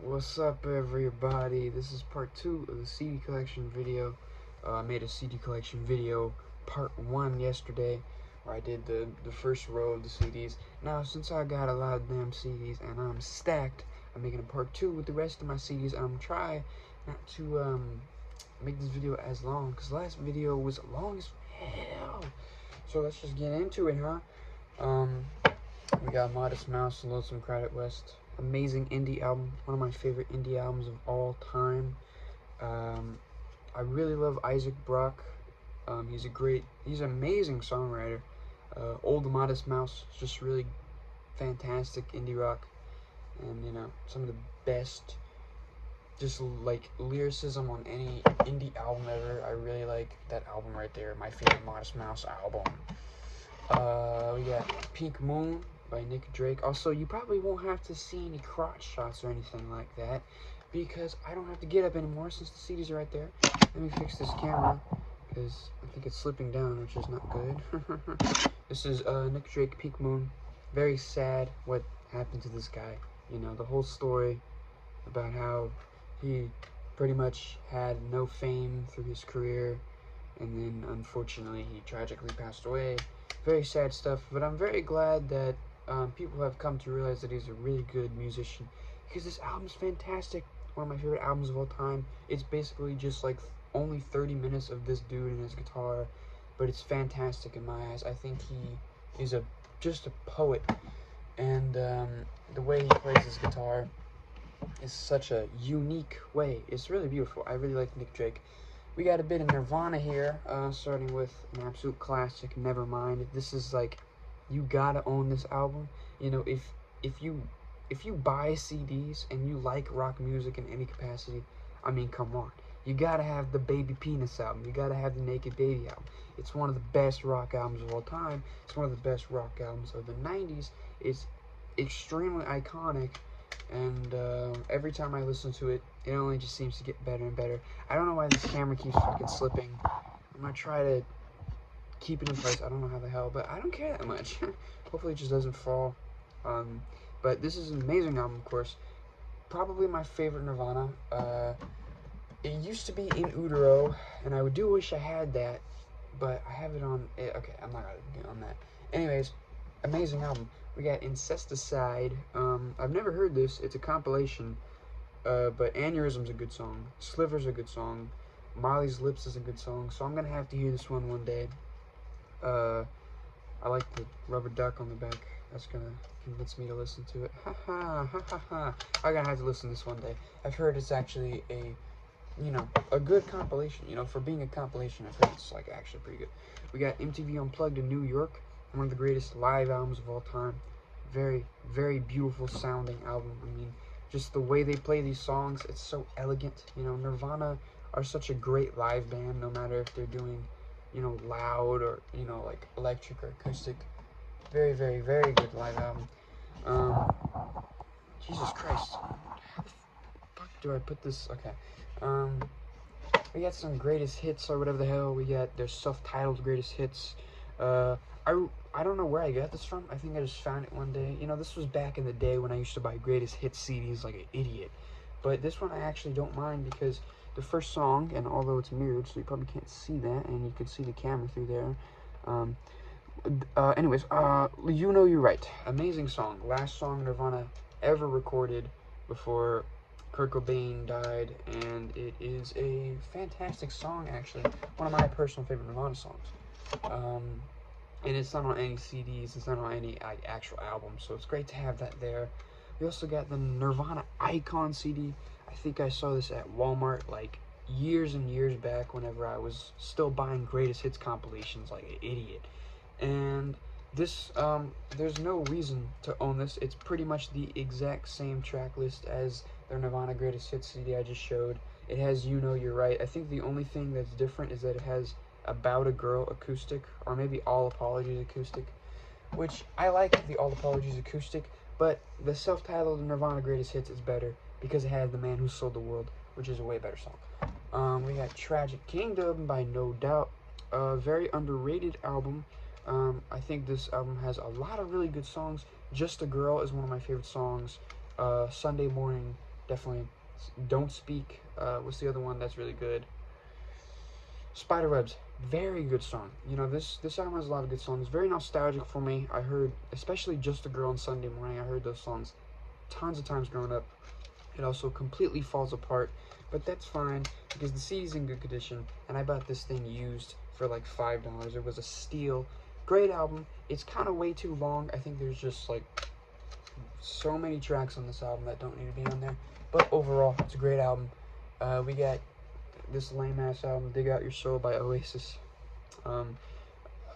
What's up, everybody? This is part 2 of the CD collection video. I made a CD collection video part 1 yesterday where I did the first row of the CDs. Now, since I got a lot of damn CDs and I'm stacked, I'm making a part 2 with the rest of my CDs. I'm trying not to make this video as long because the last video was long as hell. So let's just get into it, huh? We got Modest Mouse, Lonesome Crowd at West. Amazing indie album, one of my favorite indie albums of all time. I really love Isaac Brock. He's an amazing songwriter. Old Modest Mouse is just really fantastic indie rock, and you know, some of the best, just like lyricism on any indie album ever. I really like that album right there. My favorite Modest Mouse album. We got Pink Moon by Nick Drake. Also, you probably won't have to see any crotch shots or anything like that because I don't have to get up anymore since the CDs are right there. Let me fix this camera because I think it's slipping down, which is not good. This is Nick Drake, Pink Moon. Very sad what happened to this guy. You know, the whole story about how he pretty much had no fame through his career, and then unfortunately he tragically passed away. Very sad stuff, but I'm very glad that people have come to realize that he's a really good musician, because this album's fantastic. One of my favorite albums of all time. It's basically just like only 30 minutes of this dude and his guitar, but it's fantastic in my eyes. I think he is just a poet, and the way he plays his guitar is such a unique way. It's really beautiful. I really like Nick Drake. We got a bit of Nirvana here, starting with an absolute classic, Nevermind. This is like, you gotta own this album. You know, if you buy CDs and you like rock music in any capacity, I mean, come on. You gotta have the Baby Penis album. You gotta have the Naked Baby album. It's one of the best rock albums of all time. It's one of the best rock albums of the 90s. It's extremely iconic. And every time I listen to it, it only just seems to get better and better. I don't know why this camera keeps fucking slipping. I'm gonna try to keep it in place. I don't know how the hell, but I don't care that much. Hopefully it just doesn't fall. But this is an amazing album, of course. Probably my favorite Nirvana. It used to be In Utero, and I do wish I had that, but I have it on... Okay, I'm not gonna get on that. Anyways, amazing album. We got Incesticide. I've never heard this. It's a compilation. But Aneurysm's a good song. Sliver's a good song. Molly's Lips is a good song. So I'm going to have to hear this one day. I like the rubber duck on the back. That's going to convince me to listen to it. Ha ha, ha ha ha. I'm going to have to listen to this one day. I've heard it's actually a good compilation. You know, for being a compilation, I've heard it's like actually pretty good. We got MTV Unplugged in New York. One of the greatest live albums of all time. Very, very beautiful sounding album. I mean, just the way they play these songs, it's so elegant. You know, Nirvana are such a great live band, no matter if they're doing, you know, loud or, you know, like electric or acoustic. Very, very, very good live album. Jesus Christ. How the fuck do I put this? Okay. We got some greatest hits or whatever the hell. We got their self-titled greatest hits. I don't know where I got this from. I think I just found it one day. You know, this was back in the day when I used to buy greatest hits CDs like an idiot. But this one I actually don't mind because the first song, and although it's mirrored, so you probably can't see that, and you can see the camera through there. Anyways, You Know You're Right. Amazing song. Last song Nirvana ever recorded before Kurt Cobain died, and it is a fantastic song, actually. One of my personal favorite Nirvana songs. And it's not on any CDs, it's not on any actual album, so it's great to have that there. We also got the Nirvana Icon CD. I think I saw this at Walmart like years and years back whenever I was still buying greatest hits compilations like an idiot. And this, there's no reason to own this. It's pretty much the exact same track list as their Nirvana greatest hits CD I just showed. It has You Know You're Right. I think the only thing that's different is that it has About a Girl acoustic, or maybe All Apologies acoustic, which I like the All Apologies acoustic, but the self-titled Nirvana Greatest Hits is better because it has The Man Who Sold the World, which is a way better song. We got Tragic Kingdom by No Doubt, a very underrated album. I think this album has a lot of really good songs. Just a Girl is one of my favorite songs. Sunday Morning definitely. Don't Speak. What's the other one that's really good? Spiderwebs, very good song. You know, this album has a lot of good songs. Very nostalgic for me. I heard, especially Just a Girl on Sunday Morning, I heard those songs tons of times growing up. It also completely falls apart, but that's fine because the CD's in good condition, and I bought this thing used for like $5. It was a steal. Great album. It's kind of way too long. I think there's just like so many tracks on this album that don't need to be on there, but overall, it's a great album. We got this lame-ass album, Dig Out Your Soul by Oasis.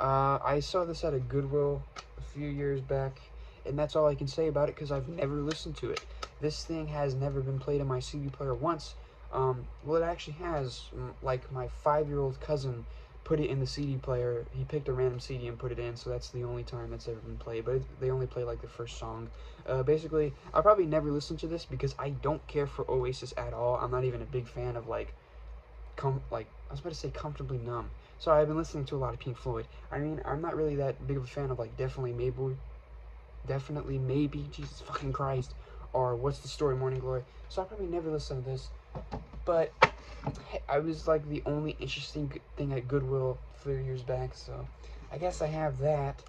I saw this at a Goodwill a few years back, and that's all I can say about it because I've never listened to it. This thing has never been played in my CD player once. Well, it actually has. Like, my 5-year-old cousin put it in the CD player. He picked a random CD and put it in, so that's the only time that's ever been played. But they only play, like, the first song. Basically, I'll probably never listen to this because I don't care for Oasis at all. I'm not even a big fan of, like, I was about to say Comfortably Numb. Sorry, I've been listening to a lot of Pink Floyd. I mean, I'm not really that big of a fan of, like, Definitely Maybe, Jesus fucking Christ, or What's the Story, Morning Glory. So I'll probably never listen to this. But I was, like, the only interesting thing at Goodwill a few years back, so I guess I have that.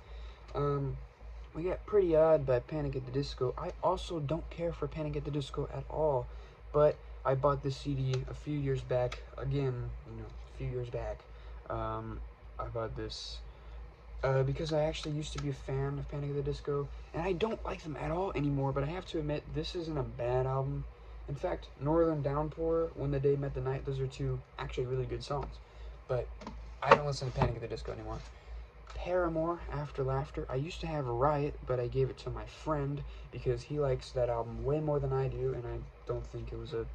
We got Pretty Odd by Panic at the Disco. I also don't care for Panic at the Disco at all, but I bought this CD a few years back. Again, you know, a few years back. I bought this because I actually used to be a fan of Panic at the Disco, and I don't like them at all anymore, but I have to admit, this isn't a bad album. In fact, Northern Downpour, When the Day Met the Night, those are two actually really good songs. But I don't listen to Panic at the Disco anymore. Paramore, After Laughter. I used to have a Riot, but I gave it to my friend because he likes that album way more than I do, and I don't think it was a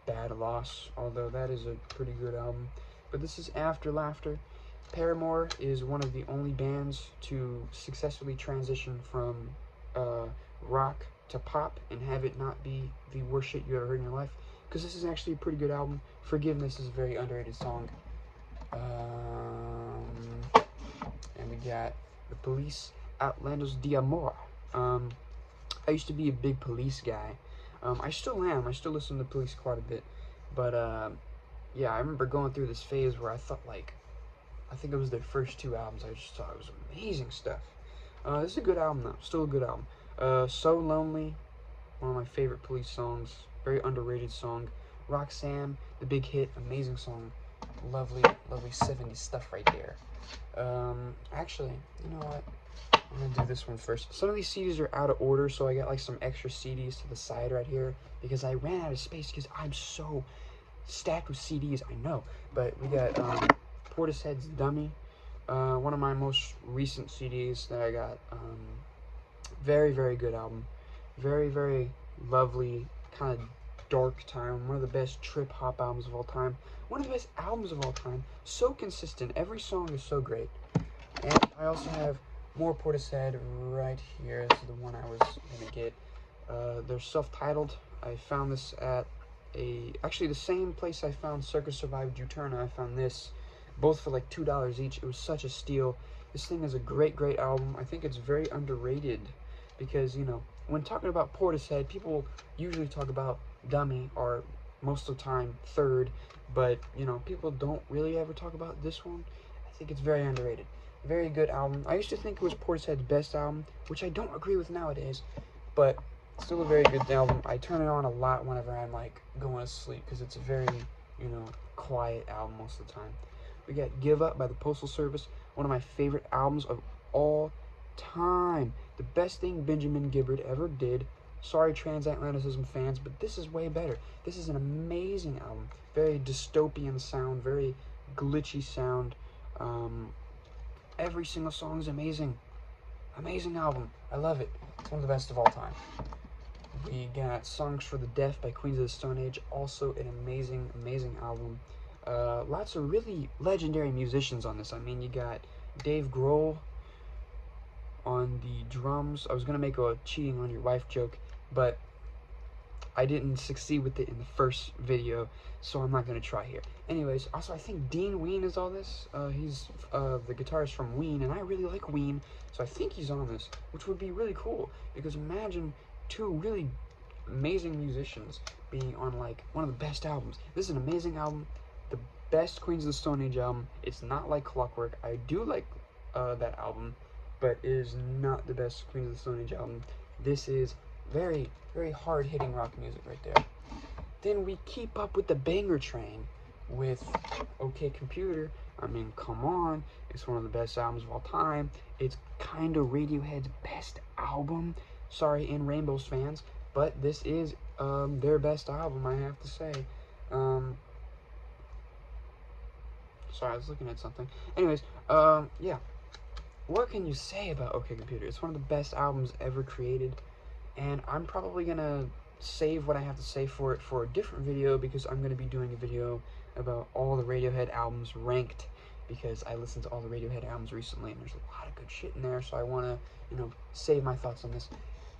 bad loss, although that is a pretty good album. But this is After Laughter. Paramore is one of the only bands to successfully transition from rock to pop and have it not be the worst shit you ever heard in your life, because this is actually a pretty good album. Forgiveness is a very underrated song. And we got The Police, Outlandos de Amor. I used to be a big Police guy. I still am. I still listen to Police quite a bit. But, yeah, I remember going through this phase where I thought, like, I think it was their first 2 albums. I just thought it was amazing stuff. This is a good album, though. Still a good album. So Lonely, one of my favorite Police songs. Very underrated song. Roxanne, the big hit, amazing song. Lovely, lovely 70s stuff right there. Actually, you know what? I'm gonna do this one first. Some of these CDs are out of order, so I got like some extra CDs to the side right here because I ran out of space because I'm so stacked with CDs, I know. But we got Portishead's Dummy, one of my most recent CDs that I got. Very, very good album. Very, very lovely, kind of dark time. One of the best trip-hop albums of all time. One of the best albums of all time. So consistent. Every song is so great. And I also have more Portishead right here. This is the one I was going to get. They're self-titled. I found this at actually the same place I found Circus Survived Juturna. I found this, both for like $2 each. It was such a steal. This thing is a great, great album. I think it's very underrated because, you know, when talking about Portishead, people usually talk about Dummy, or most of the time Third, but, you know, people don't really ever talk about this one. I think it's very underrated. Very good album. I used to think it was Portishead's best album, which I don't agree with nowadays, but still a very good album. I turn it on a lot whenever I'm, like, going to sleep, because it's a very, you know, quiet album most of the time. We got Give Up by the Postal Service, one of my favorite albums of all time. The best thing Benjamin Gibbard ever did. Sorry, transatlanticism fans, but this is way better. This is an amazing album. Very dystopian sound, very glitchy sound. Every single song is amazing. Amazing album. I love it. It's one of the best of all time. We got Songs for the Deaf by Queens of the Stone Age. Also an amazing, amazing album. Lots of really legendary musicians on this. I mean, you got Dave Grohl on the drums. I was going to make a cheating on your wife joke, but I didn't succeed with it in the first video, so I'm not going to try here. Anyways, also I think Dean Ween is on this. He's the guitarist from Ween, and I really like Ween, so I think he's on this, which would be really cool, because imagine 2 really amazing musicians being on like one of the best albums. This is an amazing album, the best Queens of the Stone Age album. It's not like Clockwork. I do like that album, but it is not the best Queens of the Stone Age album. This is very, very hard-hitting rock music right there. Then we keep up with the banger train with OK Computer. I mean, come on, it's one of the best albums of all time. It's kind of Radiohead's best album. Sorry, In Rainbows fans, but this is their best album, I have to say. Sorry, I was looking at something. Anyways, yeah. What can you say about OK Computer? It's one of the best albums ever created, and I'm probably gonna save what I have to say for it for a different video, because I'm gonna be doing a video about all the Radiohead albums ranked, because I listened to all the Radiohead albums recently and there's a lot of good shit in there, so I want to, you know, save my thoughts on this.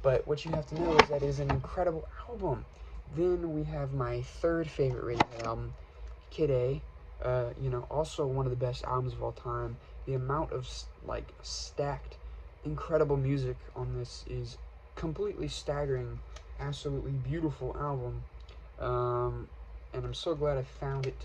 But what you have to know is that it is an incredible album. Then we have my third favorite Radiohead album, Kid A. You know, also one of the best albums of all time. The amount of like stacked, incredible music on this is completely staggering. Absolutely beautiful album. And I'm so glad I found it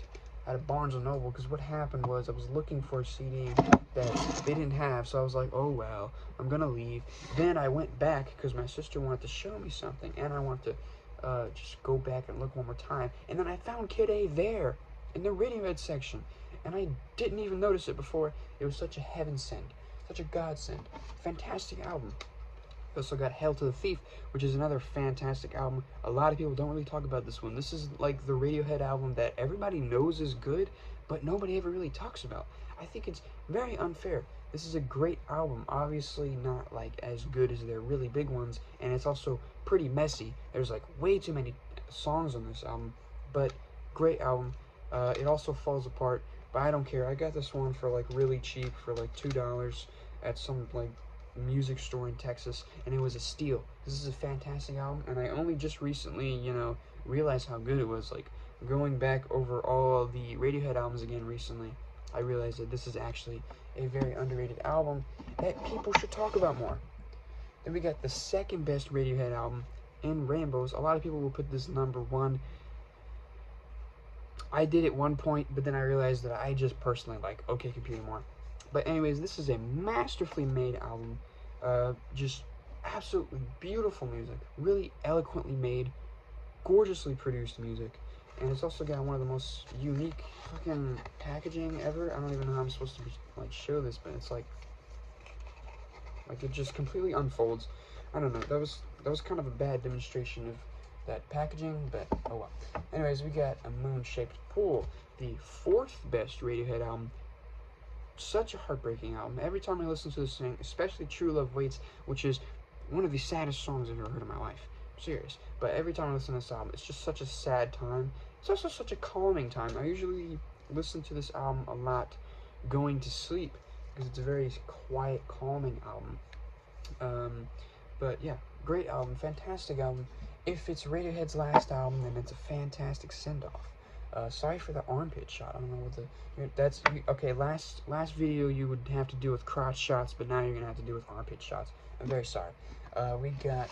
at a Barnes & Noble, because what happened was I was looking for a CD that they didn't have, so I was like, oh well, I'm gonna leave. Then I went back because my sister wanted to show me something, and I wanted to just go back and look one more time, and then I found Kid A there in the Radiohead section, and I didn't even notice it before. It was such a heaven send, such a godsend. Fantastic album. Also got Hail to the Thief, which is another fantastic album. A lot of people don't really talk about this one. This is like the Radiohead album that everybody knows is good, but nobody ever really talks about. I think it's very unfair. This is a great album, obviously not like as good as their really big ones, and it's also pretty messy. There's like way too many songs on this album, but great album. It also falls apart, but I don't care. I got this one for like really cheap, for like $2 at some like music store in Texas, and it was a steal. This is a fantastic album, and I only just recently, you know, realized how good it was. Like, going back over all of the Radiohead albums again recently, I realized that this is actually a very underrated album that people should talk about more. Then we got the second best Radiohead album, In Rainbows. A lot of people will put this #1. I did at one point, but then I realized that I just personally like OK Computer more. But anyways, this is a masterfully made album. Just absolutely beautiful music. Really eloquently made, gorgeously produced music. And it's also got one of the most unique fucking packaging ever. I don't even know how I'm supposed to like show this, but it's like it just completely unfolds. I don't know. That was kind of a bad demonstration of that packaging, but oh well. Anyways, we got A Moon-Shaped Pool, the fourth best Radiohead album. Such a heartbreaking album. Every time I listen to this thing, especially True Love Waits, which is one of the saddest songs I've ever heard in my life. I'm serious. But every time I listen to this album, it's just such a sad time. It's also such a calming time. I usually listen to this album a lot going to sleep, because it's a very quiet, calming album. But yeah, great album, fantastic album. If it's Radiohead's last album, then it's a fantastic send-off. Sorry for the armpit shot. I don't know what that's okay. Last video you would have to do with crotch shots, but now you're gonna have to do with armpit shots. I'm very sorry. We got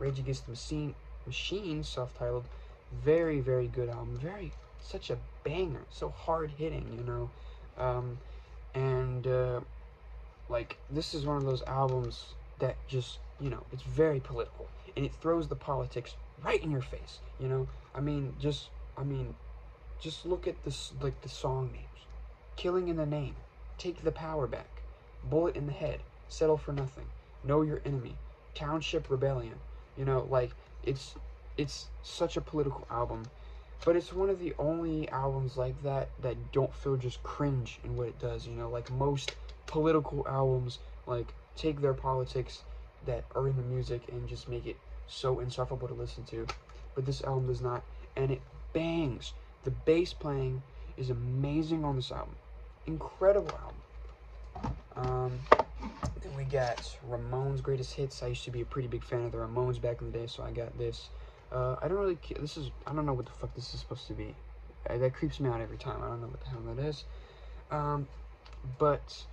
Rage Against the Machine, self-titled. Very, very good album. Such a banger. So hard hitting, you know. Like, this is one of those albums that just, you know, it's very political, and it throws the politics right in your face. You know, just look at this, like the song names: Killing in the Name, Take the Power Back, Bullet in the Head, Settle for Nothing, Know Your Enemy, Township Rebellion. You know, like, it's such a political album, but it's one of the only albums like that don't feel just cringe in what it does. You know, like most political albums, like, take their politics that are in the music and just make it so insufferable to listen to. But this album does not, and it bangs. The bass playing is amazing on this album. Incredible album. Then we got Ramones' Greatest Hits. I used to be a pretty big fan of the Ramones back in the day, so I got this. I don't really care. I don't know what the fuck this is supposed to be. That creeps me out every time. I don't know what the hell that is. But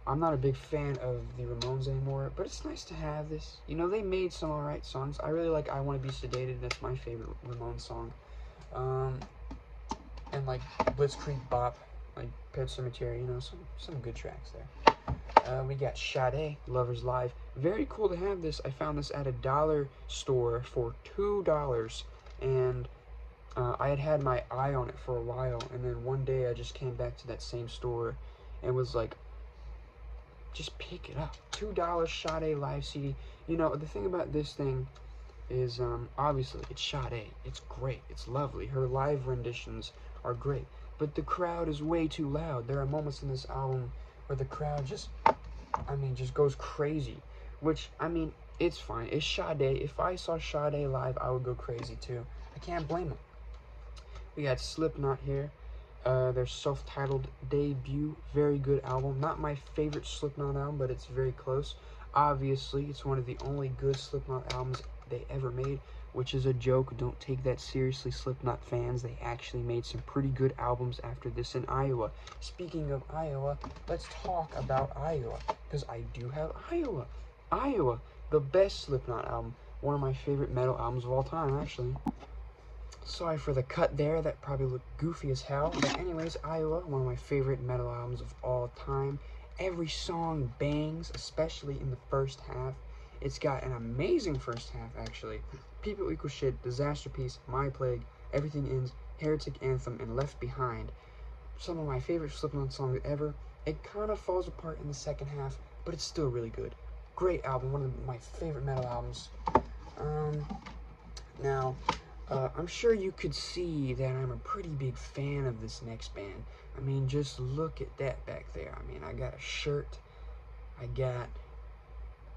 I'm not a big fan of the Ramones anymore, but it's nice to have this. You know, they made some alright songs. I really like I Want to Be Sedated. That's my favorite Ramones song. And like Blitzkrieg Bop, like Pet Sematary, you know, some good tracks there. We got Sade, Lovers Live. Very cool to have this. I found this at a dollar store for $2, and I had my eye on it for a while, and then one day I just came back to that same store and was like, just pick it up. $2 Sade live CD. You know, the thing about this thing is, obviously, it's Sade. It's great. It's lovely. Her live renditions are great. But the crowd is way too loud. There are moments in this album where the crowd just goes crazy. Which, I mean, it's fine. It's Sade. If I saw Sade live, I would go crazy too. I can't blame them. We got Slipknot here. Their self-titled debut. Very good album. Not my favorite Slipknot album, but it's very close. Obviously, it's one of the only good Slipknot albums they ever made, which is a joke. Don't take that seriously, Slipknot fans. They actually made some pretty good albums after this in Iowa. Speaking of Iowa, let's talk about Iowa, because I do have Iowa. Iowa, the best Slipknot album. One of my favorite metal albums of all time, actually. Sorry for the cut there, that probably looked goofy as hell. But anyways, Iowa, one of my favorite metal albums of all time. Every song bangs, especially in the first half. It's got an amazing first half, actually. People Equal Shit, Disaster Piece, My Plague, Everything Ends, Heretic Anthem, and Left Behind. Some of my favorite Slipknot songs ever. It kind of falls apart in the second half, but it's still really good. Great album, one of my favorite metal albums. I'm sure you could see that I'm a pretty big fan of this next band. I mean, just look at that back there. I mean, I got a shirt. I got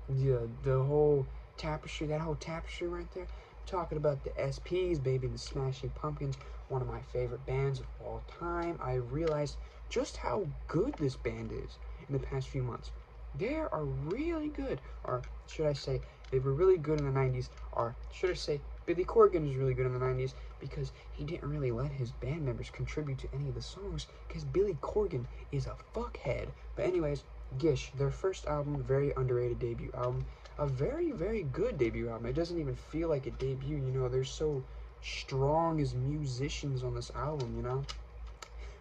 the whole tapestry, that whole tapestry right there. I'm talking about the SPs, baby, the Smashing Pumpkins, one of my favorite bands of all time. I realized just how good this band is in the past few months. They are really good, or should I say, they were really good in the 90s, or should I say, Billy Corgan was really good in the 90s because he didn't really let his band members contribute to any of the songs because Billy Corgan is a fuckhead. But anyways, Gish, their first album, very underrated debut album, a very, very good debut album. It doesn't even feel like a debut, you know, they're so strong as musicians on this album, you know,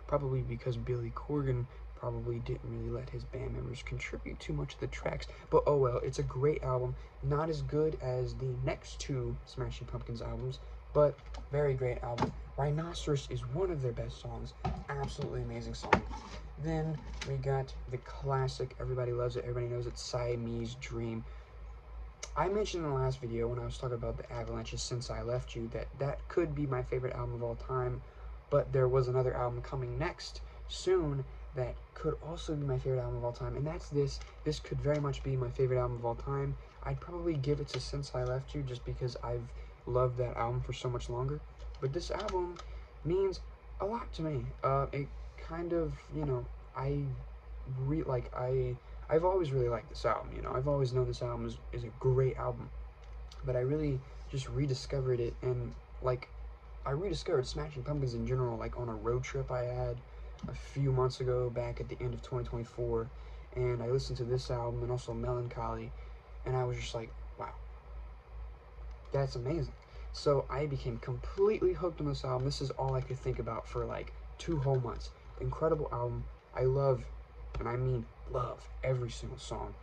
probably because Billy Corgan probably didn't really let his band members contribute too much to the tracks, but oh well, it's a great album. Not as good as the next two Smashing Pumpkins albums, but very great album. Rhinoceros is one of their best songs. Absolutely amazing song. Then we got the classic, everybody loves it, everybody knows it, Siamese Dream. I mentioned in the last video when I was talking about the Avalanches Since I Left You that could be my favorite album of all time, but there was another album coming next soon that could also be my favorite album of all time, and that's this. This could very much be my favorite album of all time. I'd probably give it to Since I Left You just because I've loved that album for so much longer. But this album means a lot to me. It kind of, you know, I've always really liked this album, you know. I've always known this album is a great album, but I really just rediscovered it, and like I rediscovered Smashing Pumpkins in general, like on a road trip I had a few months ago, back at the end of 2024, and I listened to this album and also Melancholy, and I was just like, wow, that's amazing. So I became completely hooked on this album. This is all I could think about for like 2 whole months. Incredible album. I love, and I mean love, every single song.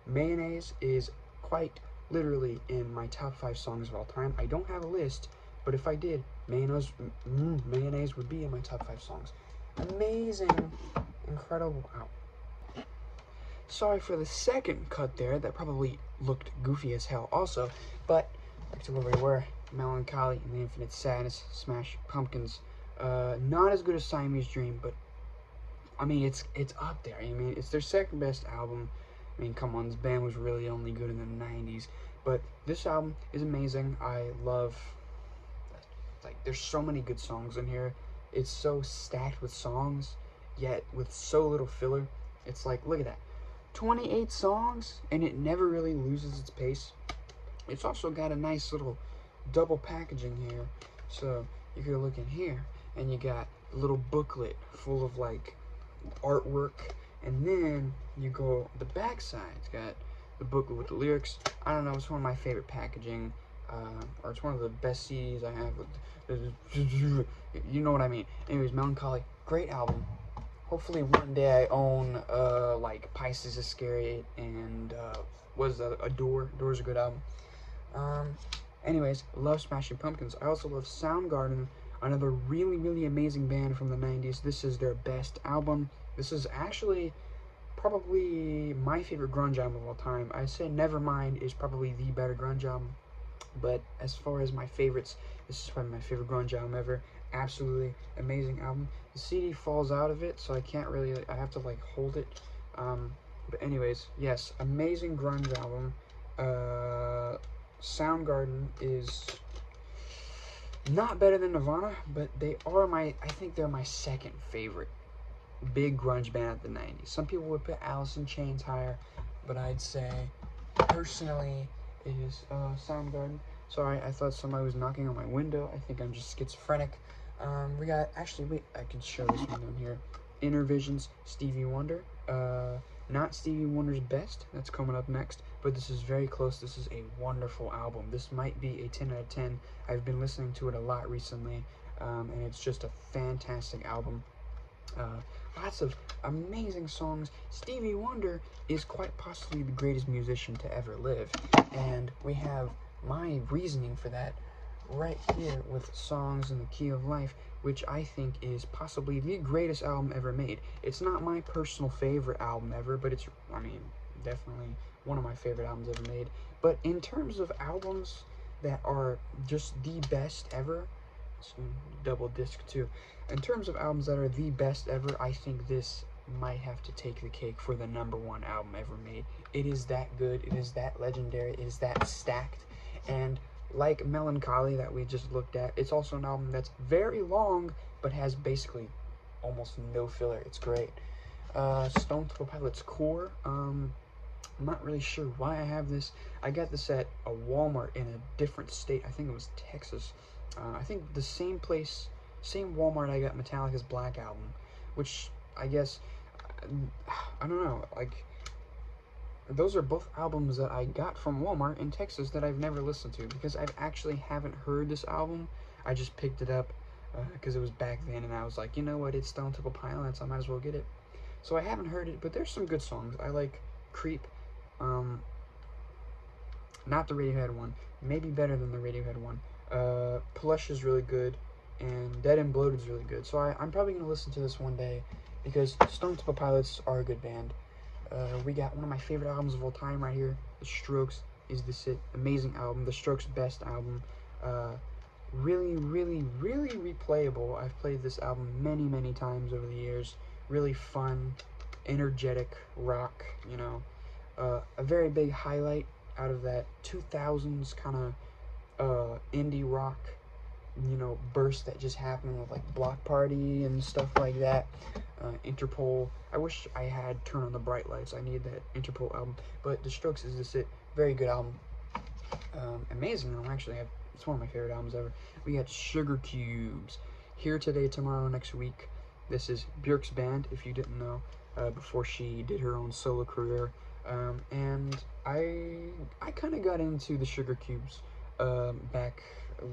Mayonnaise is quite literally in my top 5 songs of all time. I don't have a list, but if I did, Mayonnaise would be in my top 5 songs. Amazing, incredible album. Sorry for the second cut there, that probably looked goofy as hell also, but back to where we were. Melancholy and the Infinite Sadness, Smashing Pumpkins. Not as good as Siamese Dream, but I mean, it's up there. I mean, it's their second best album. I mean, come on, this band was really only good in the 90s, but this album is amazing. I love, like, there's so many good songs in here. It's so stacked with songs, yet with so little filler. It's like, look at that, 28 songs, and it never really loses its pace. It's also got a nice little double packaging here, so you can look in here, and you got a little booklet full of like artwork And then you go the back side. It's got the booklet with the lyrics. I don't know, it's one of my favorite packaging, or it's one of the best CDs I have. You know what I mean. Anyways, Melancholy, great album. Hopefully one day I own like Pisces Iscariot and what is that? Adore. Adore's a good album. Anyways, love Smashing Pumpkins. I also love Soundgarden, another really, really amazing band from the 90s. This is their best album. This is actually probably my favorite grunge album of all time. I'd say Nevermind is probably the better grunge album, but as far as my favorites, this is probably my favorite grunge album ever. Absolutely amazing album. The CD falls out of it, so I can't really, I have to like hold it. But anyways, yes, amazing grunge album. Soundgarden is not better than Nirvana, but they are I think they're my second favorite big grunge band of the 90s. Some people would put Alice in Chains higher, but I'd say, personally, it is Soundgarden. Sorry, I thought somebody was knocking on my window. I think I'm just schizophrenic. We got, actually, wait, I can show this one down here. Inner Visions, Stevie Wonder. Not Stevie Wonder's best, that's coming up next, but this is very close. This is a wonderful album. This might be a 10 out of 10. I've been listening to it a lot recently, and it's just a fantastic album. Lots of amazing songs. Stevie Wonder is quite possibly the greatest musician to ever live, and we have my reasoning for that right here with Songs in the Key of Life, which I think is possibly the greatest album ever made. It's not my personal favorite album ever, but it's, I mean, definitely one of my favorite albums ever made. But in terms of albums that are just the best ever, so double disc too. In terms of albums that are the best ever, I think this might have to take the cake for the #1 album ever made. It is that good, it is that legendary, it is that stacked, and like Melancholy that we just looked at, it's also an album that's very long, but has basically almost no filler. It's great. Stone Temple Pilots Core, I'm not really sure why I have this. I got this at a Walmart in a different state. I think it was Texas. I think the same place, same Walmart I got Metallica's Black Album, which I guess, I don't know, like, those are both albums that I got from Walmart in Texas that I've never listened to, because I actually haven't heard this album. I just picked it up because it was back then, and I was like, you know what, it's Stone Temple Pilots, I might as well get it. So I haven't heard it, but there's some good songs. I like Creep, not the Radiohead one, maybe better than the Radiohead one. Plush is really good, and Dead and Bloated is really good. So I'm probably going to listen to this one day, because Stone Temple Pilots are a good band. We got one of my favorite albums of all time right here. The Strokes is this it. Amazing album. The Strokes' best album. Really, really, really replayable. I've played this album many, many times over the years. Really fun, energetic rock, you know. A very big highlight out of that 2000s kind of indie rock, you know, burst that just happened with like Block Party and stuff like that. Interpol. I wish I had Turn on the Bright Lights. I need that Interpol album. But The Strokes is this it. Very good album. Amazing album, actually. It's one of my favorite albums ever. We got Sugar Cubes. Here Today, Tomorrow, Next Week. This is Björk's band, if you didn't know, before she did her own solo career. And I kind of got into the Sugar Cubes back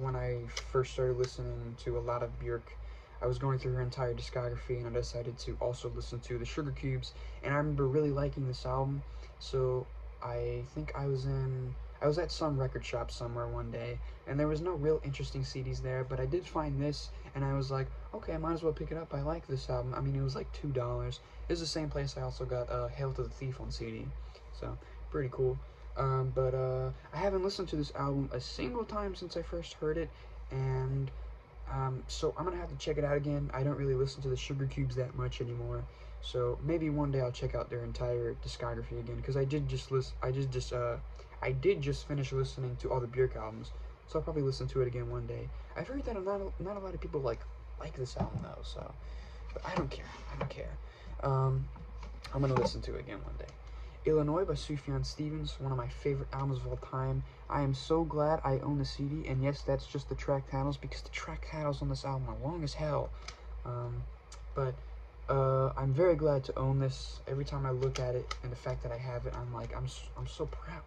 when I first started listening to a lot of Björk. I was going through her entire discography, and I decided to also listen to the Sugar Cubes, and I remember really liking this album. So I think I was at some record shop somewhere one day, and there was no real interesting CDs there, but I did find this, and I was like, okay, I might as well pick it up. I like this album. I mean, it was like $2. It was the same place I also got Hail to the Thief on CD, so pretty cool. But I haven't listened to this album a single time since I first heard it, and so I'm gonna have to check it out again. I don't really listen to the Sugar Cubes that much anymore, so maybe one day I'll check out their entire discography again, because I did just finish listening to all the Björk albums, so I'll probably listen to it again one day. I've heard that not a lot of people like this album though, so, but I don't care. I'm gonna listen to it again one day. Illinois by Sufjan Stevens, one of my favorite albums of all time. I am so glad I own the CD, and yes, that's just the track titles, because the track titles on this album are long as hell. But I'm very glad to own this. Every time I look at it and the fact that I have it, I'm like, I'm so proud.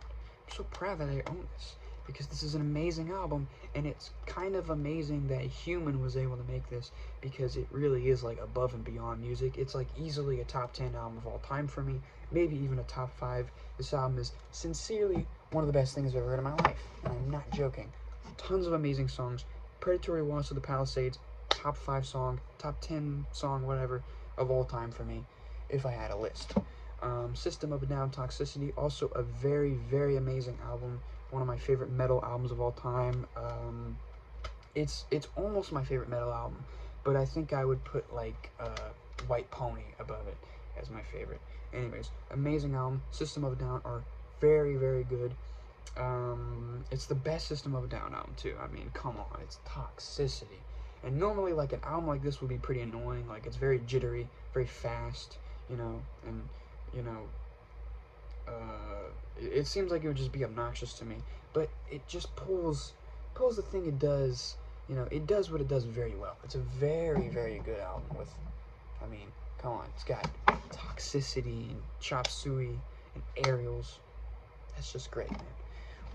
I'm so proud that I own this, because this is an amazing album, and it's kind of amazing that Human was able to make this, because it really is like above and beyond music. It's like easily a top 10 album of all time for me, maybe even a top 5. This album is sincerely one of the best things I've ever heard in my life, and I'm not joking. Tons of amazing songs. Predatory Waltz of the Palisades, top 5 song, top 10 song, whatever, of all time for me, if I had a list. System of a Down, Toxicity, also a very, very amazing album. One of my favorite metal albums of all time. It's almost my favorite metal album, but I think I would put like White Pony above it as my favorite. Anyways, amazing album. System of a Down are very, very good. It's the best System of a Down album too. I mean, come on, it's Toxicity. And normally, like, an album like this would be pretty annoying. Like, it's very jittery, very fast, you know, and, you know, it seems like it would just be obnoxious to me. But it just pulls the thing it does, you know, it does what it does very well. It's a very, very good album with, I mean, come on, it's got Toxicity and Chop Suey and Aerials. That's just great, man.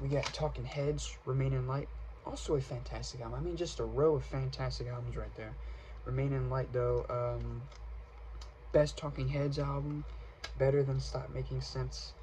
We got Talking Heads, Remain in Light. Also a fantastic album. I mean, just a row of fantastic albums right there. Remain in Light, though, best Talking Heads album, better than Stop Making Sense.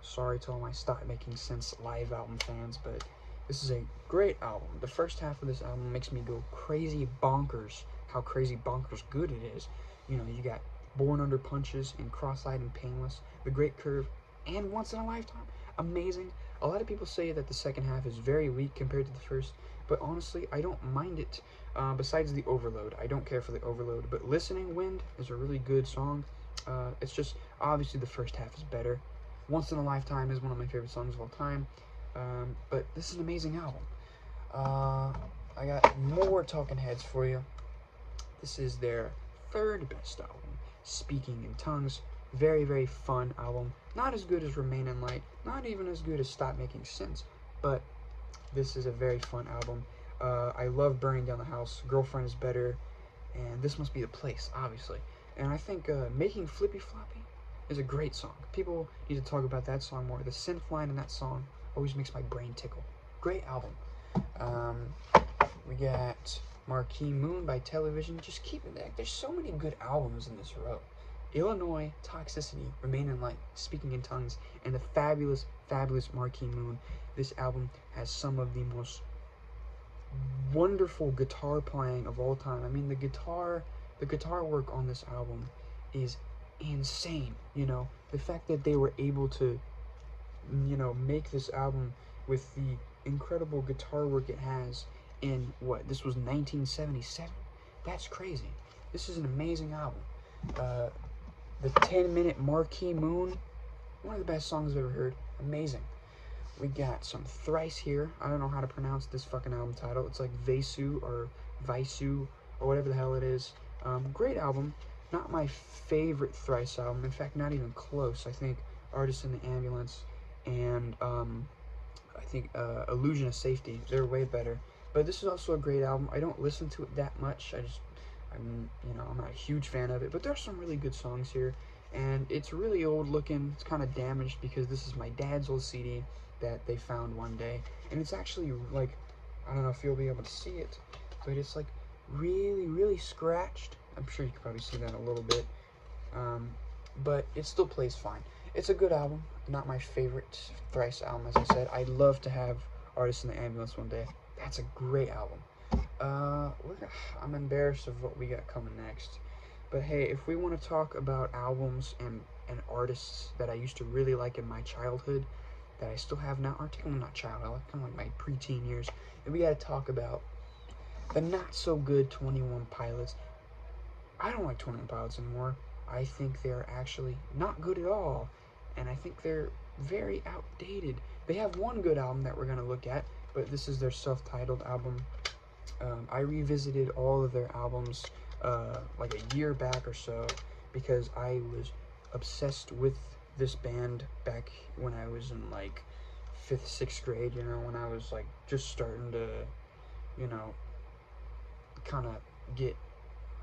Sorry to all my Stop Making Sense live album fans, but this is a great album. The first half of this album makes me go crazy bonkers, how crazy bonkers good it is. You know, you got Born Under Punches and Cross-Eyed and Painless, The Great Curve, and Once in a Lifetime. Amazing. A lot of people say that the second half is very weak compared to the first, but honestly, I don't mind it. Besides the Overload, I don't care for the Overload, but Listening Wind is a really good song. It's just, obviously the first half is better. Once in a Lifetime is one of my favorite songs of all time, but this is an amazing album. I got more Talking Heads for you. This is their third best album, Speaking in Tongues. Very, very fun album. Not as good as Remain in Light, not even as good as Stop Making Sense, but this is a very fun album. I love Burning Down the House, Girlfriend is better, and This Must Be the Place, obviously. And I think Making Flippy Floppy is a great song. People need to talk about that song more. The synth line in that song always makes my brain tickle. Great album. We got Marquee Moon by Television. Just keep it there. There's so many good albums in this row. Illinois, Toxicity, Remain in Light, Speaking in Tongues, and the fabulous, fabulous Marquee Moon. This album has some of the most wonderful guitar playing of all time. I mean, the guitar work on this album is insane. You know, the fact that they were able to, you know, make this album with the incredible guitar work it has in, what, this was 1977? That's crazy. This is an amazing album. The 10-minute Marquee Moon, one of the best songs I've ever heard. Amazing. We got some Thrice here. I don't know how to pronounce this fucking album title. It's like Vesu or Visu or whatever the hell it is. Great album. Not my favorite Thrice album. In fact, not even close. I think Artist in the Ambulance and I think Illusion of Safety, they're way better. But this is also a great album. I don't listen to it that much. I'm not a huge fan of it, but there's some really good songs here, and it's really old looking. It's kind of damaged because this is my dad's old CD that they found one day, and it's actually, like, I don't know if you'll be able to see it, but it's like really, really scratched. I'm sure you can probably see that a little bit, but it still plays fine. It's a good album, not my favorite Thrice album, as I said. I'd love to have Artist in the Ambulance one day. That's a great album. I'm embarrassed of what we got coming next. But hey, if we want to talk about albums and artists that I used to really like in my childhood, that I still have now, or technically not childhood, kind of like my preteen years, then we got to talk about the not so good 21 Pilots. I don't like 21 Pilots anymore. I think they're actually not good at all, and I think they're very outdated. They have one good album that we're going to look at, but this is their self-titled album. I revisited all of their albums like a year back or so because I was obsessed with this band back when I was in like 5th, 6th grade, you know, when I was like just starting to, you know, kind of get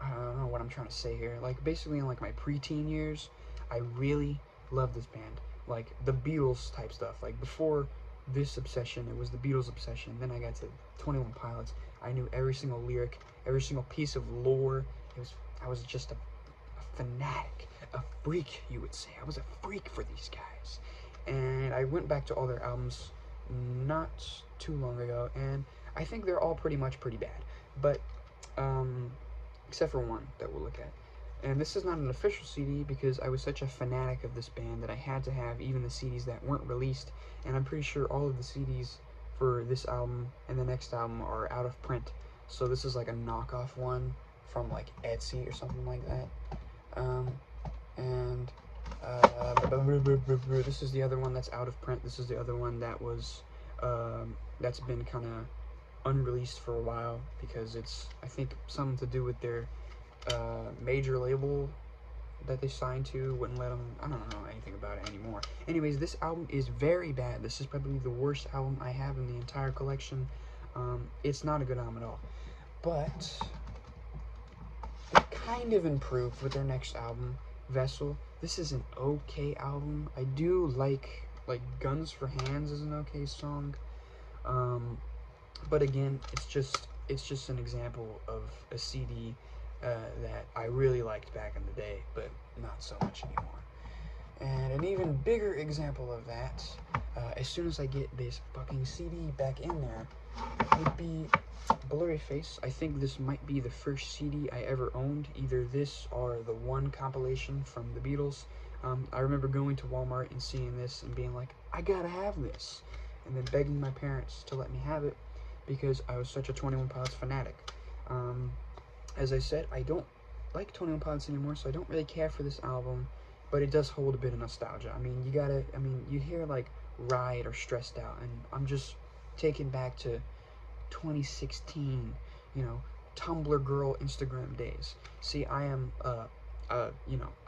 I don't know what I'm trying to say here. Like, basically in like my preteen years, I really loved this band. Like the Beatles type stuff. Like before this obsession, it was the Beatles obsession. Then I got to 21 Pilots. I knew every single lyric, every single piece of lore. I was just a fanatic, a freak, you would say. I was a freak for these guys. And I went back to all their albums not too long ago, and I think they're all pretty bad. But except for one that we'll look at. And this is not an official CD because I was such a fanatic of this band that I had to have even the CDs that weren't released, and I'm pretty sure all of the CDs for this album and the next album are out of print. So this is like a knockoff one from like Etsy or something like that. This is the other one that's out of print. This is the other one that was that's been kind of unreleased for a while because it's, I think, something to do with their major label that they signed to wouldn't let them. I don't know anything about it anymore. Anyways, this album is very bad. This is probably the worst album I have in the entire collection. It's not a good album at all, but it kind of improved with their next album, Vessel. This is an okay album. I do like Guns for Hands is an okay song. But again, it's just an example of a CD that I really liked back in the day, but not so much anymore. And an even bigger example of that, as soon as I get this fucking CD back in there, would be Blurry Face. I think this might be the first CD I ever owned, either this or the One compilation from the Beatles. I remember going to Walmart and seeing this and being like, I gotta have this, and then begging my parents to let me have it because I was such a 21 Pilots fanatic. As I said, I don't like 21 Pilots anymore, so I don't really care for this album, but it does hold a bit of nostalgia. I mean, you hear like Ride or Stressed Out, and I'm just taken back to 2016, you know, Tumblr girl Instagram days. See, I am a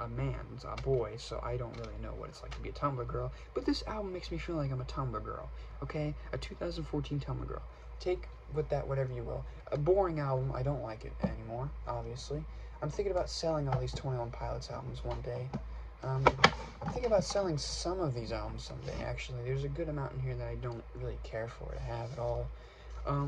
man, a boy, so I don't really know what it's like to be a Tumblr girl, but this album makes me feel like I'm a Tumblr girl, okay? A 2014 Tumblr girl. Take with that whatever you will. A boring album, I don't like it anymore, obviously. I'm thinking about selling all these 21 Pilots albums one day. I'm thinking about selling some of these albums someday, actually. There's a good amount in here that I don't really care for to have at all.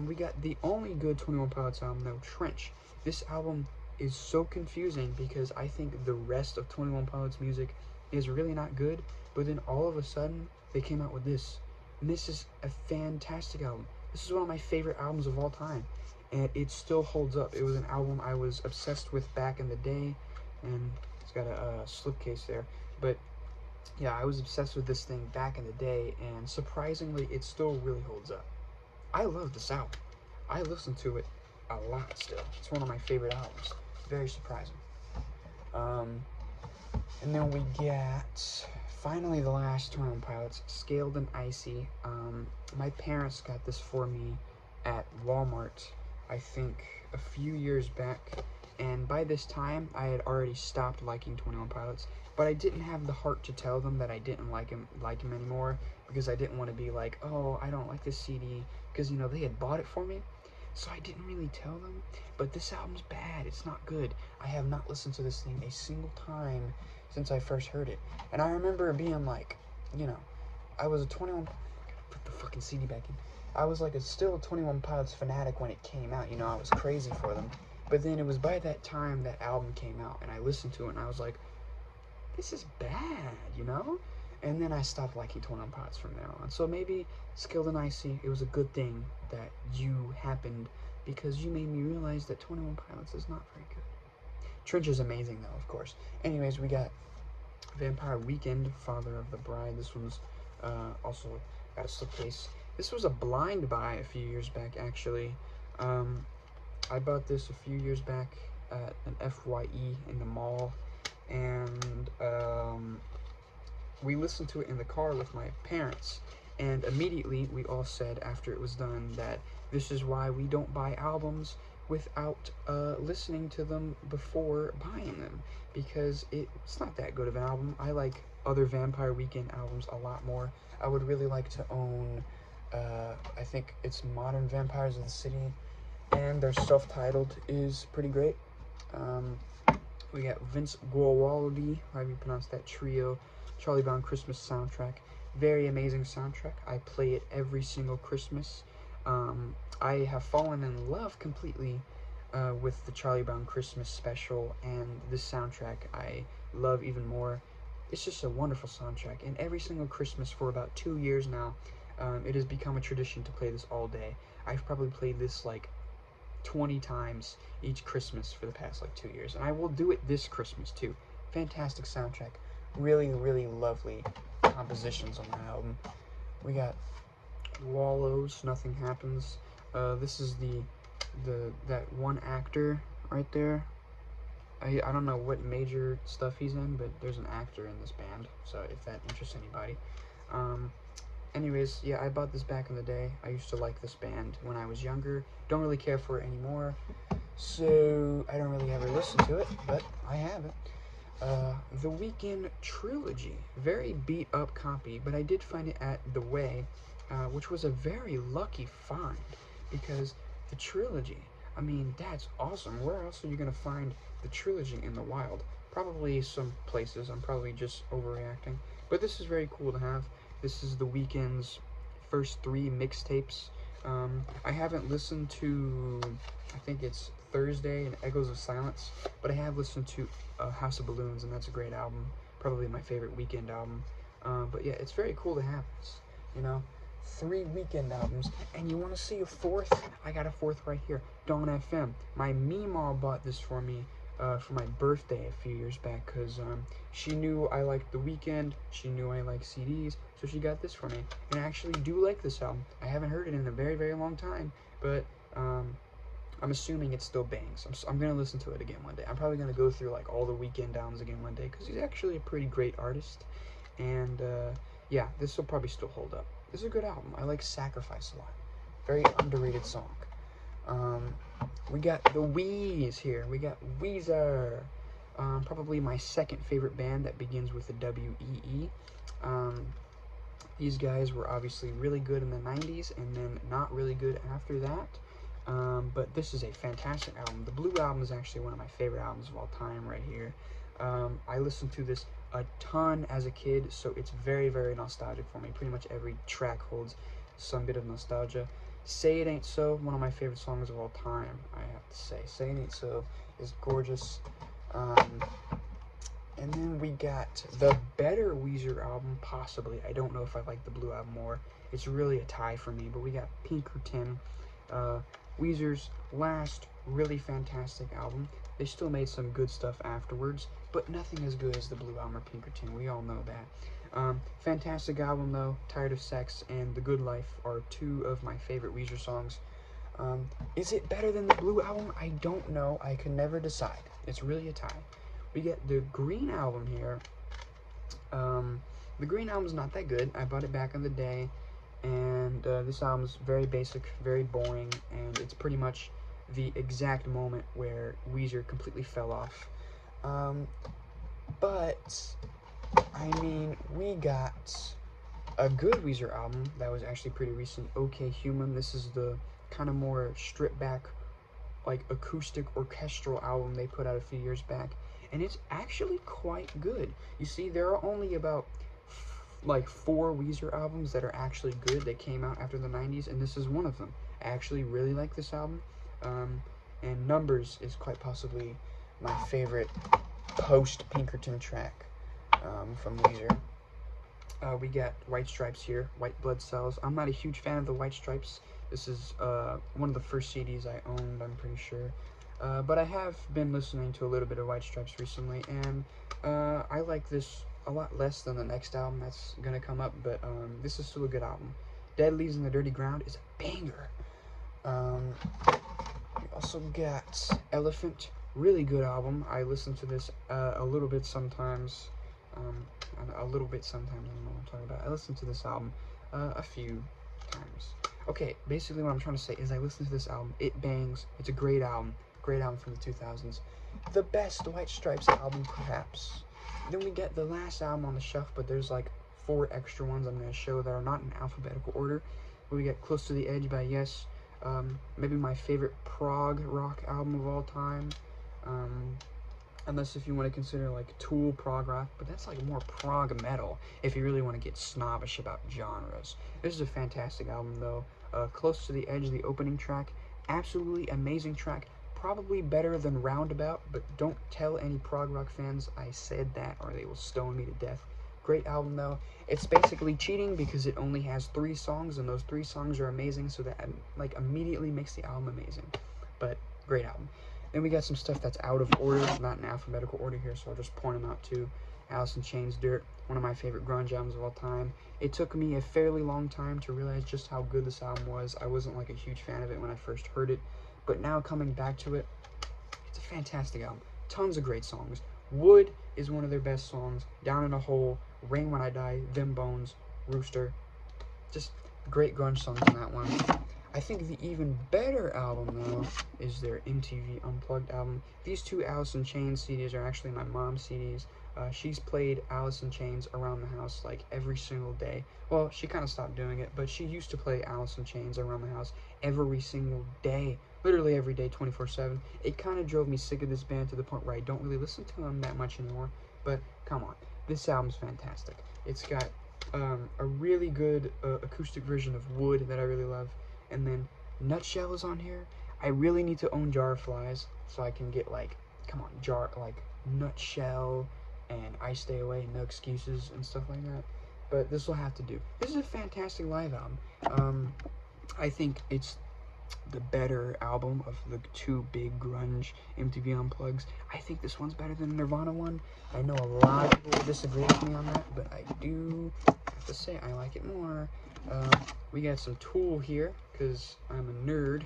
We got the only good 21 Pilots album, though, Trench. This album is so confusing because I think the rest of 21 Pilots music is really not good, but then all of a sudden, they came out with this. And this is a fantastic album. This is one of my favorite albums of all time, and it still holds up. It was an album I was obsessed with back in the day, and it's got a slipcase there, but yeah, I was obsessed with this thing back in the day, and surprisingly, it still really holds up. I love this album. I listen to it a lot still. It's one of my favorite albums. Very surprising. And then we get, finally, the last 21 Pilots, Scaled and Icy. My parents got this for me at Walmart, I think, a few years back. And by this time, I had already stopped liking 21 Pilots. But I didn't have the heart to tell them that I didn't like him anymore, because I didn't want to be like, oh, I don't like this CD, because, you know, they had bought it for me. So I didn't really tell them, but this album's bad. It's not good. I have not listened to this thing a single time since I first heard it. And I remember being like, you know, I was a 21... Put the fucking CD back in. I was like still a 21 Pilots fanatic when it came out. You know, I was crazy for them. But then it was by that time that album came out, and I listened to it, and I was like, this is bad, you know? And then I stopped liking 21 Pilots from there on. So maybe Skilled and Icy, it was a good thing that you happened, because you made me realize that 21 Pilots is not very good. Trench is amazing, though, of course. Anyways, we got Vampire Weekend, Father of the Bride. This one's also got a slipcase. This was a blind buy a few years back, actually. I bought this a few years back at an FYE in the mall, and we listened to it in the car with my parents, and immediately we all said after it was done that this is why we don't buy albums without listening to them before buying them, because it's not that good of an album. I like other Vampire Weekend albums a lot more. I would really like to own, I think it's Modern Vampires of the City, and their self-titled is pretty great. We got Vince Guaraldi, however you pronounce that, trio, Charlie Brown Christmas soundtrack. Very amazing soundtrack. I play it every single Christmas. I have fallen in love completely with the Charlie Brown Christmas special, and this soundtrack I love even more. It's just a wonderful soundtrack, and every single Christmas for about 2 years now, it has become a tradition to play this all day. I've probably played this like 20 times each Christmas for the past like 2 years, and I will do it this Christmas too. Fantastic soundtrack, really, really lovely compositions on the album. We got Wallows, Nothing Happens. This is that one actor right there. I don't know what major stuff he's in, but there's an actor in this band, so if that interests anybody. Anyways, yeah, I bought this back in the day. I used to like this band when I was younger. Don't really care for it anymore, so I don't really ever listen to it, but I have it. The Weeknd Trilogy. Very beat up copy, but I did find it at The Way, which was a very lucky find, because the Trilogy, I mean, that's awesome. Where else are you going to find the Trilogy in the wild? Probably some places. I'm probably just overreacting, but this is very cool to have. This is The Weeknd's first 3 mixtapes. I haven't listened to, I think it's Thursday and Echoes of Silence, but I have listened to House of Balloons, and that's a great album. Probably my favorite Weeknd album. But yeah, it's very cool to have this, you know. 3 Weeknd albums, and you want to see a 4th? I got a 4th right here. Dawn FM. My Meemaw bought this for me for my birthday a few years back, because she knew I liked The Weeknd, she knew I liked CDs, so she got this for me. And I actually do like this album. I haven't heard it in a very, very long time, but I'm assuming it still bangs. I'm going to listen to it again one day. I'm probably going to go through like all the Weeknd albums again one day, because he's actually a pretty great artist. And yeah, this will probably still hold up. This is a good album. I like Sacrifice a lot. Very underrated song. We got the Weez here. We got Weezer. Probably my second favorite band that begins with the W-E-E. These guys were obviously really good in the 90s and then not really good after that. But this is a fantastic album. The Blue Album is actually one of my favorite albums of all time right here. I listened to this a ton as a kid, so it's very, very nostalgic for me. Pretty much every track holds some bit of nostalgia. Say It Ain't So, one of my favorite songs of all time, I have to say. Say It Ain't So is gorgeous. And then we got the better Weezer album, possibly. I don't know if I like the Blue Album more. It's really a tie for me, but we got Pinkerton, Weezer's last really fantastic album. They still made some good stuff afterwards, but nothing as good as the Blue Album or Pinkerton. We all know that. Fantastic album, though. Tired of Sex and The Good Life are 2 of my favorite Weezer songs. Is it better than the Blue Album? I don't know. I can never decide. It's really a tie. We get the Green Album here. The Green Album's not that good. I bought it back in the day, and this album's very basic, very boring, and it's pretty much the exact moment where Weezer completely fell off. But I mean, we got a good Weezer album that was actually pretty recent, OK Human. This is the kind of more stripped back, like acoustic orchestral album they put out a few years back, and it's actually quite good. You see, there are only about like 4 Weezer albums that are actually good that came out after the 90s, and this is one of them. I actually really like this album. And Numbers is quite possibly my favorite post-Pinkerton track from Weezer. We got White Stripes here, White Blood Cells. I'm not a huge fan of the White Stripes. This is one of the first CDs I owned, I'm pretty sure. But I have been listening to a little bit of White Stripes recently, and I like this a lot less than the next album that's going to come up, but this is still a good album. Dead Leaves in the Dirty Ground is a banger. We also got Elephant, really good album. I listen to this a little bit sometimes. I don't know what I'm talking about. I listened to this album a few times. Okay, basically what I'm trying to say is I listened to this album. It bangs. It's a great album. Great album from the 2000s. The best White Stripes album, perhaps. Then we get the last album on the shelf, but there's like 4 extra ones I'm going to show that are not in alphabetical order. We get Close to the Edge by Yes. Maybe my favorite prog rock album of all time. Unless if you want to consider like Tool prog rock, but that's like more prog metal if you really want to get snobbish about genres. This is a fantastic album though. Close to the Edge, the opening track, absolutely amazing track. Probably better than Roundabout, but don't tell any prog rock fans I said that or they will stone me to death. Great album though. It's basically cheating because it only has 3 songs and those 3 songs are amazing, so that like immediately makes the album amazing. But great album. Then we got some stuff that's out of order, not in alphabetical order here, so I'll just point them out too. Alice in Chains' Dirt, one of my favorite grunge albums of all time. It took me a fairly long time to realize just how good this album was. I wasn't like a huge fan of it when I first heard it, but now coming back to it, it's a fantastic album. Tons of great songs. Wood is one of their best songs. Down in a Hole, Rain When I Die, Them Bones, Rooster. Just great grunge songs in that one. I think the even better album, though, is their MTV Unplugged album. These 2 Alice in Chains CDs are actually my mom's CDs. She's played Alice in Chains around the house, like, every single day. Well, she kind of stopped doing it, but she used to play Alice in Chains around the house every single day. Literally every day, 24/7. It kind of drove me sick of this band to the point where I don't really listen to them that much anymore. But, come on. This album's fantastic. It's got a really good acoustic version of Wood that I really love. And then Nutshell is on here. I really need to own Jar of Flies so I can get like, come on, Nutshell and I Stay Away, No Excuses and stuff like that. But this will have to do. This is a fantastic live album. I think it's the better album of the 2 big grunge MTV Unplugs. I think this one's better than the Nirvana one. I know a lot of people will disagree with me on that, but I do have to say I like it more. We got some Tool here, because I'm a nerd.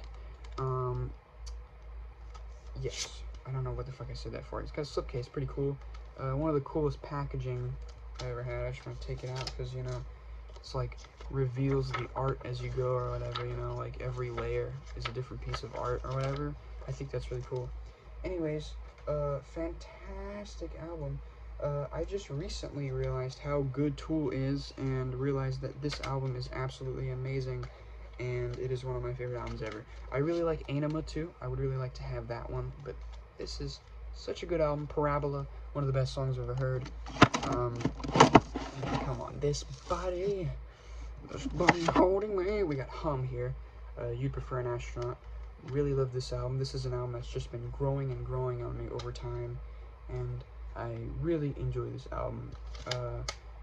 Yes, I don't know what the fuck I said that for. It's got a slipcase, pretty cool. One of the coolest packaging I ever had. I just want to take it out, because, you know, it's like reveals the art as you go or whatever, you know, like every layer is a different piece of art or whatever. I think that's really cool. Anyways, fantastic album. I just recently realized how good Tool is and realized that this album is absolutely amazing and it is one of my favorite albums ever. I really like Anima too. I would really like to have that one, but this is such a good album. Parabola, one of the best songs I've ever heard. Come on, this body holding me. We got Hum here. You'd Prefer an Astronaut. Really love this album. This is an album that's just been growing and growing on me over time, and I really enjoy this album.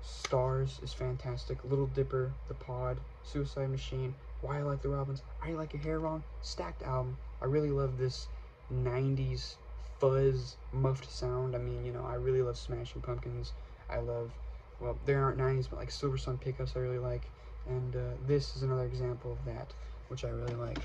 Stars is fantastic. Little Dipper, The Pod, Suicide Machine, Why I Like the Robins, I Like Your Hair Wrong, stacked album. I really love this 90s fuzz muffed sound. I mean, you know, I really love Smashing Pumpkins. I love, well, there aren't 90s, but like Silver Sun pickups I really like. And this is another example of that, which I really like.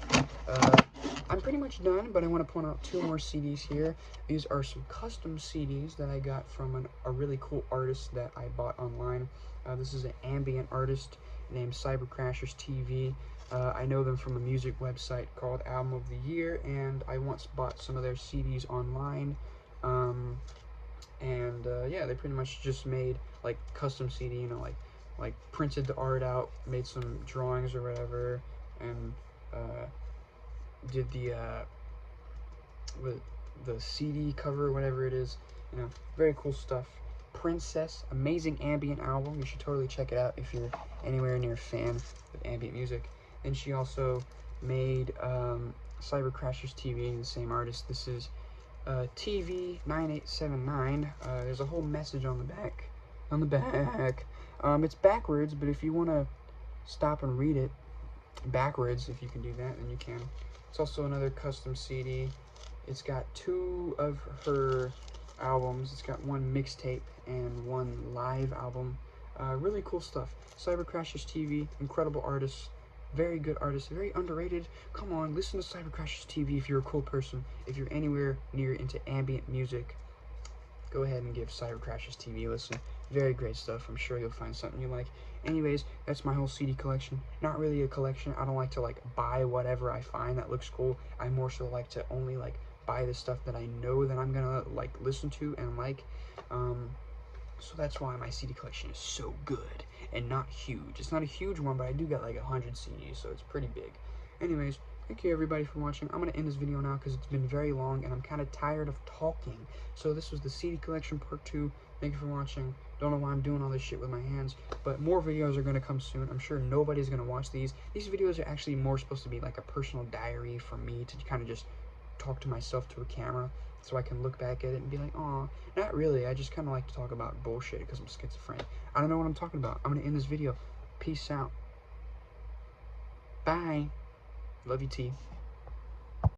I'm pretty much done, but I want to point out 2 more CDs here. These are some custom CDs that I got from a really cool artist that I bought online. This is an ambient artist named Cybercrashers TV. I know them from a music website called Album of the Year, and I once bought some of their CDs online. Yeah, they pretty much just made like custom CD, you know, like printed the art out, made some drawings or whatever, and did the CD cover, whatever it is, you know, very cool stuff. Princess, amazing ambient album. You should totally check it out if you're anywhere near a fan of ambient music. And she also made Cybercrashers TV, the same artist. This is TV 9879. There's a whole message on the back. It's backwards, but if you want to stop and read it backwards, if you can do that, then you can. It's also another custom CD. It's got 2 of her albums. It's got 1 mixtape and 1 live album. Really cool stuff. Cybercrashers TV, incredible artist, very good artist, very underrated. Come on, listen to Cybercrashers TV if you're a cool person. If you're anywhere near into ambient music, go ahead and give Cybercrashers TV a listen. Very great stuff. I'm sure you'll find something you like. Anyways, that's my whole CD collection. Not really a collection. I don't like to like buy whatever I find that looks cool. I more so like to only like buy the stuff that I know that I'm gonna like listen to and like. So that's why my CD collection is so good and not huge. It's not a huge one, but I do got like 100 CDs, so it's pretty big. Anyways, thank you everybody for watching. I'm going to end this video now because it's been very long and I'm kind of tired of talking. So this was the CD collection part 2. Thank you for watching. Don't know why I'm doing all this shit with my hands, but more videos are going to come soon. I'm sure nobody's going to watch these. These videos are actually more supposed to be like a personal diary for me to kind of just talk to myself to a camera so I can look back at it and be like, aw. Not really. I just kind of like to talk about bullshit because I'm schizophrenic. I don't know what I'm talking about. I'm going to end this video. Peace out. Bye. Love you, T.